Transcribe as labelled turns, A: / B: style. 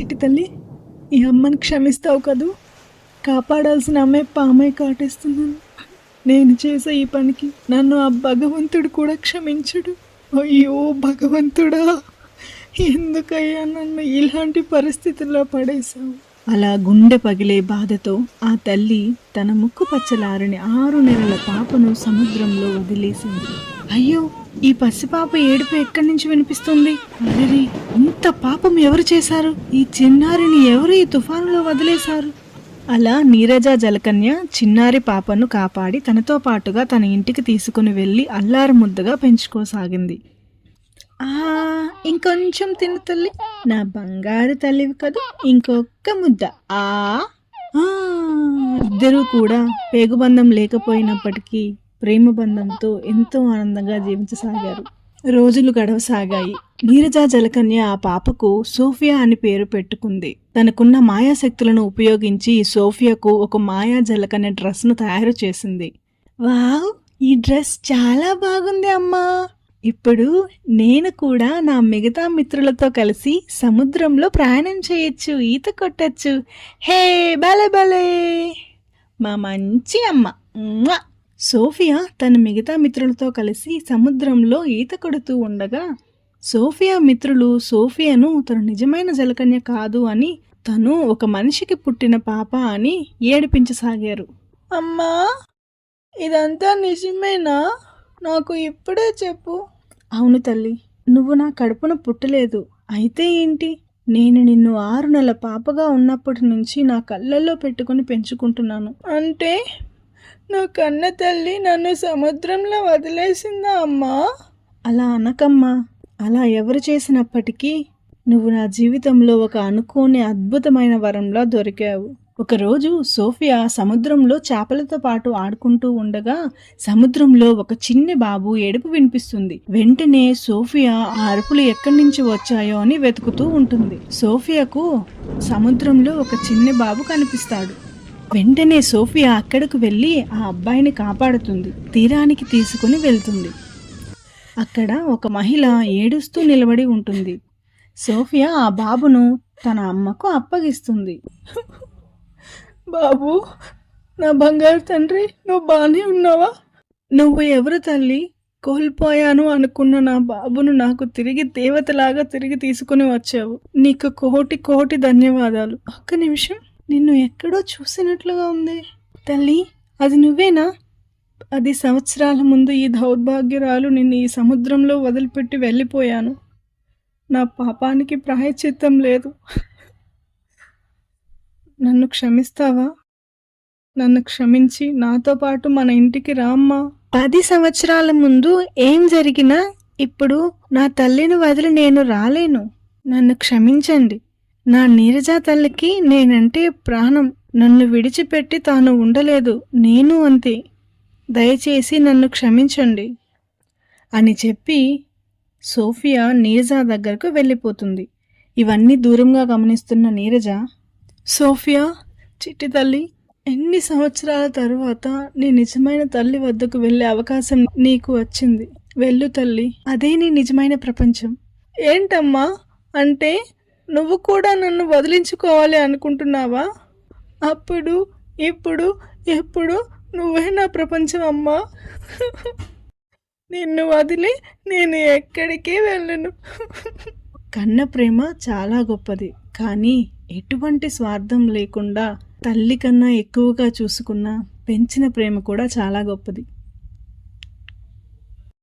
A: చిట్టి తల్లి, ఈ అమ్మని క్షమిస్తావు కదూ? కాపాడాల్సిన అమ్మే పామై కాటేస్తున్నాను. నేను చేసే ఈ పనికి నన్ను ఆ భగవంతుడు కూడా క్షమించడు. అయ్యో భగవంతుడా, ఎందుకయ్యా నన్ను ఇలాంటి పరిస్థితుల్లో పడేశావు? అలా గుండె పగిలే బాధతో ఆ తల్లి తన ముక్కు పచ్చలారని 6 నెలల పాపను సముద్రంలో వదిలేసింది. అయ్యో, ఈ పసిపాప ఏడుపు ఎక్కడి నుంచి వినిపిస్తుంది? అరే, ఇంత పాపం ఎవరు చేశారు? ఈ చిన్నారిని ఎవరు ఈ తుఫానులో వదిలేశారు? అలా నీరజ జలకన్య చిన్నారి పాపను కాపాడి తనతో పాటుగా తన ఇంటికి తీసుకుని వెళ్ళి అల్లారు ముద్దగా పెంచుకోసాగింది. ఇంకొంచెం తిను తల్లి, నా బంగారు తల్లివి కదా, ఇంకొక్క ముద్ద. ఇద్దరూ కూడా పేగుబంధం లేకపోయినప్పటికీ ప్రేమ బంధంతో ఎంతో ఆనందంగా జీవించసాగారు. రోజులు గడవసాగాయి. నీరజ జలకన్య ఆ పాపకు సోఫియా అని పేరు పెట్టుకుంది. తనకున్న మాయాశక్తులను ఉపయోగించి సోఫియాకు ఒక మాయా జలకన్య డ్రెస్ను తయారు చేసింది. వావ్, ఈ డ్రెస్ చాలా బాగుంది అమ్మా. ఇప్పుడు నేను కూడా నా మిగతా మిత్రులతో కలిసి సముద్రంలో ప్రయాణం చేయొచ్చు, ఈత కొట్టచ్చు. హే భలే భలే, మా మంచి అమ్మ. సోఫియా తన మిగతా మిత్రులతో కలిసి సముద్రంలో ఈత కొడుతూ ఉండగా సోఫియా మిత్రులు సోఫియాను తను నిజమైన జలకన్య కాదు అని, తను ఒక మనిషికి పుట్టిన పాప అని ఏడిపించసాగారు. అమ్మా, ఇదంతా నిజమేనా? నాకు ఇప్పుడే చెప్పు. అవును తల్లి, నువ్వు నా కడుపున పుట్టలేదు. అయితే ఏంటి? నేను నిన్ను 6 నెలల పాపగా ఉన్నప్పటి నుంచి నా కళ్ళల్లో పెట్టుకుని పెంచుకుంటున్నాను. అంటే నా కన్న తల్లి నన్ను సముద్రంలో వదిలేసిందా అమ్మా? అలా అనకమ్మా. అలా ఎవరు చేసినప్పటికీ నువ్వు నా జీవితంలో ఒక అనుకోని అద్భుతమైన వరంలా దొరికావు. ఒకరోజు సోఫియా సముద్రంలో చేపలతో పాటు ఆడుకుంటూ ఉండగా సముద్రంలో ఒక చిన్న బాబు ఏడుపు వినిపిస్తుంది. వెంటనే సోఫియా ఆ అరుపులు ఎక్కడి నుంచి వచ్చాయో అని వెతుకుతూ ఉంటుంది. సోఫియాకు సముద్రంలో ఒక చిన్న బాబు కనిపిస్తాడు. వెంటనే సోఫియా అక్కడకు వెళ్ళి ఆ అబ్బాయిని కాపాడుతుంది. తీరానికి తీసుకుని వెళ్తుంది. అక్కడ ఒక మహిళ ఏడుస్తూ నిలబడి ఉంటుంది. సోఫియా ఆ బాబును తన అమ్మకు అప్పగిస్తుంది. బాబు, నా బంగారు తండ్రి, నువ్వు బాగానే ఉన్నావా? నువ్వు ఎవరు తల్లి? కోల్పోయాను అనుకున్న నా బాబును నాకు తిరిగి దేవతలాగా తిరిగి తీసుకుని వచ్చావు. నీకు కోటి కోటి ధన్యవాదాలు. ఒక్క నిమిషం, నిన్ను ఎక్కడో చూసినట్లుగా ఉంది. తల్లి, అది నువ్వేనా? 10 సంవత్సరాల ముందు ఈ దౌర్భాగ్యరాలు నిన్ను ఈ సముద్రంలో వదిలిపెట్టి వెళ్ళిపోయాను. నా పాపానికి ప్రాయశ్చిత్తం లేదు. నన్ను క్షమిస్తావా? నన్ను క్షమించి నాతో పాటు మన ఇంటికి రామ్మా. 10 సంవత్సరాల ముందు ఏం జరిగినా ఇప్పుడు నా తల్లిని వదిలి నేను రాలేను. నన్ను క్షమించండి. నా నీరజ తల్లికి నేనంటే ప్రాణం. నన్ను విడిచిపెట్టి తాను ఉండలేదు. నేను అంతే. దయచేసి నన్ను క్షమించండి అని చెప్పి సోఫియా నీరజ దగ్గరకు వెళ్ళిపోతుంది. ఇవన్నీ దూరంగా గమనిస్తున్న నీరజ, సోఫియా చిట్టి తల్లి, ఎన్ని సంవత్సరాల తరువాత నీ నిజమైన తల్లి వద్దకు వెళ్ళే అవకాశం నీకు వచ్చింది. వెళ్ళు తల్లి, అదే నీ నిజమైన ప్రపంచం. ఏంటమ్మా అంటే నువ్వు కూడా నన్ను వదిలించుకోవాలి అనుకుంటున్నావా? అప్పుడు ఇప్పుడు ఎప్పుడు నువ్వే నా ప్రపంచం అమ్మా. నిన్ను వదిలి నేను ఎక్కడికి వెళ్ళను. కన్న ప్రేమ చాలా గొప్పది, కానీ ఎటువంటి స్వార్థం లేకుండా తల్లి కన్నా ఎక్కువగా చూసుకున్న పెంచిన ప్రేమ కూడా చాలా గొప్పది.